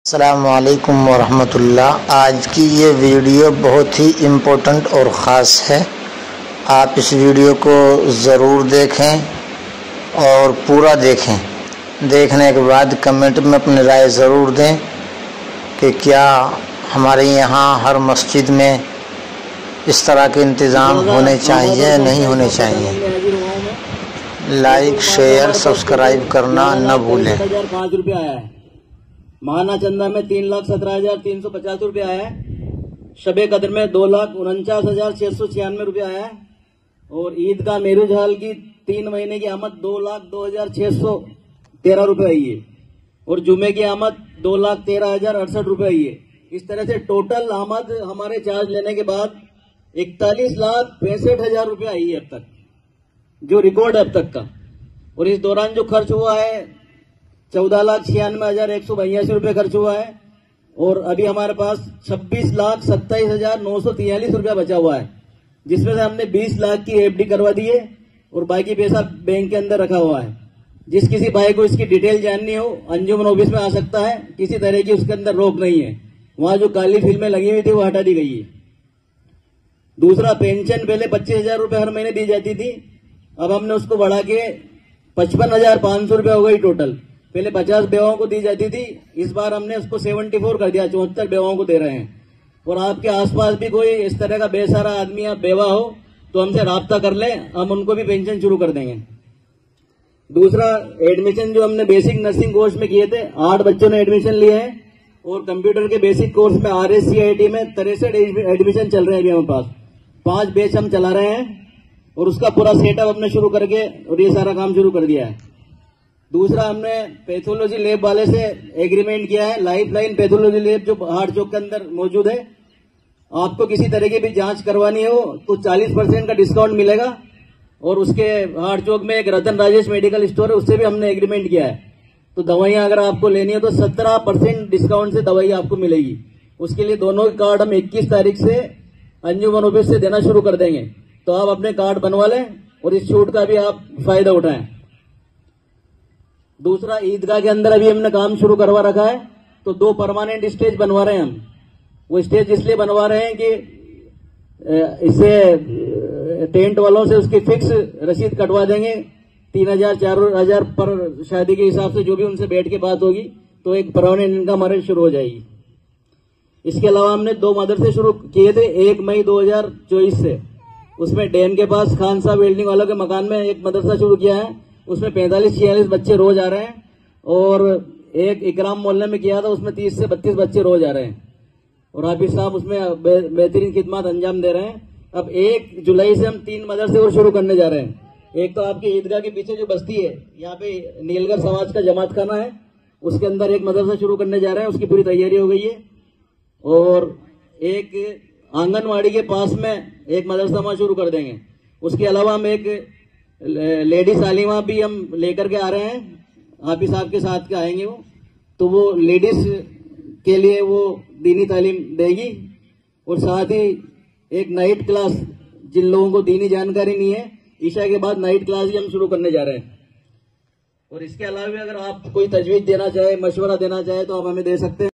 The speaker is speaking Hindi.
अस्सलामुअलैकुम वरहमतुल्लाह। आज की ये वीडियो बहुत ही इम्पोर्टेंट और ख़ास है। आप इस वीडियो को ज़रूर देखें और पूरा देखें। देखने के बाद कमेंट में अपनी राय ज़रूर दें कि क्या हमारे यहाँ हर मस्जिद में इस तरह के इंतज़ाम होने चाहिए नहीं होने चाहिए। लाइक शेयर सब्सक्राइब करना न भूलें। 5 रुपया आया है। महाना चंदा में 3,17,350 रुपया आया है। शबे कदर में 2,49,696 रुपया आया है। और ईद का मेरुज हाल की 3 महीने की आमद 2,02,613 रुपये आई है। और जुमे की आमद 2,13,068 रुपये आई है। इस तरह से टोटल आमद हमारे चार्ज लेने के बाद 41,65,000 रुपये आई है अब तक, जो रिकॉर्ड है अब तक का। और इस दौरान जो खर्च हुआ है 14,96,182 रुपये खर्च हुआ है। और अभी हमारे पास 26,27,943 रुपया बचा हुआ है, जिसमें से हमने 20 लाख की एफडी करवा दी है और बाकी पैसा बैंक के अंदर रखा हुआ है। जिस किसी भाई को इसकी डिटेल जाननी हो अंजुमन ऑफिस में आ सकता है। किसी तरह की उसके अंदर रोक नहीं है। वहां जो काली फिल्में लगी हुई थी वो हटा दी गई है। दूसरा, पेंशन पहले 25,000 रुपये हर महीने दी जाती थी, अब हमने उसको बढ़ा के 55,500 रुपया हो गई टोटल। पहले 50 बेवाओं को दी जाती थी, इस बार हमने उसको 74 कर दिया, 74 बेवाओं को दे रहे हैं। और आपके आसपास भी कोई इस तरह का बेसहारा आदमी या बेवा हो तो हमसे राब्ता कर ले, हम उनको भी पेंशन शुरू कर देंगे। दूसरा, एडमिशन जो हमने बेसिक नर्सिंग कोर्स में किए थे, 8 बच्चों ने एडमिशन लिए हैं। और कंप्यूटर के बेसिक कोर्स में RSCIT में 63 एडमिशन चल रहे हैं अभी हमारे पास। 5 बैच हम चला रहे हैं और उसका पूरा सेटअप हमने शुरू करके और ये सारा काम शुरू कर दिया है। दूसरा, हमने पैथोलॉजी लैब वाले से एग्रीमेंट किया है। लाइफलाइन पैथोलॉजी लैब जो हार्ट चौक के अंदर मौजूद है, आपको किसी तरह की भी जांच करवानी हो तो 40% का डिस्काउंट मिलेगा। और उसके हार्ट चौक में एक रतन राजेश मेडिकल स्टोर है, उससे भी हमने एग्रीमेंट किया है। तो दवाइयां अगर आपको लेनी है तो 17% डिस्काउंट से दवाई आपको मिलेगी। उसके लिए दोनों के कार्ड हम 21 तारीख से अंजुमन ऑफिस से देना शुरू कर देंगे, तो आप अपने कार्ड बनवा लें और इस छूट का भी आप फायदा उठाएं। दूसरा, ईदगाह के अंदर अभी हमने काम शुरू करवा रखा है, तो 2 परमानेंट स्टेज बनवा रहे हैं हम। वो स्टेज इसलिए बनवा रहे हैं कि इससे टेंट वालों से उसकी फिक्स रसीद कटवा देंगे 3,000 4,000 पर शादी के हिसाब से, जो भी उनसे बैठ के बात होगी तो एक परमानेंट इनकम हमारे शुरू हो जाएगी। इसके अलावा हमने 2 मदरसे शुरू किए थे 1 मई 2024 से। उसमें डैम के पास खान साहब वेल्डिंग वालों के मकान में एक मदरसा शुरू किया है, उसमें 45-46 बच्चे रोज आ रहे हैं। और एक इकराम मोहल्ले में किया था, उसमें 30 से 32 बच्चे रोज आ रहे हैं। और हाफिज साहब उसमें बेहतरीन खिदमत अंजाम दे रहे हैं। अब 1 जुलाई से हम 3 मदरसे और शुरू करने जा रहे हैं। एक तो आपकी ईदगाह के पीछे जो बस्ती है, यहाँ पे नीलगर समाज का जमात खाना है, उसके अंदर एक मदरसा शुरू करने जा रहे हैं, उसकी पूरी तैयारी हो गई है। और एक आंगनवाड़ी के पास में एक मदरसा वहां शुरू कर देंगे। उसके अलावा हम एक लेडीज तालीमा भी हम लेकर के आ रहे हैं, हाफिज साहब के साथ के आएंगे वो, तो वो लेडीज के लिए वो दीनी तालीम देगी। और साथ ही एक नाइट क्लास, जिन लोगों को दीनी जानकारी नहीं है, ईशा के बाद नाइट क्लास भी हम शुरू करने जा रहे हैं। और इसके अलावा भी अगर आप कोई तजवीज देना चाहे, मशवरा देना चाहे तो आप हमें दे सकते हैं।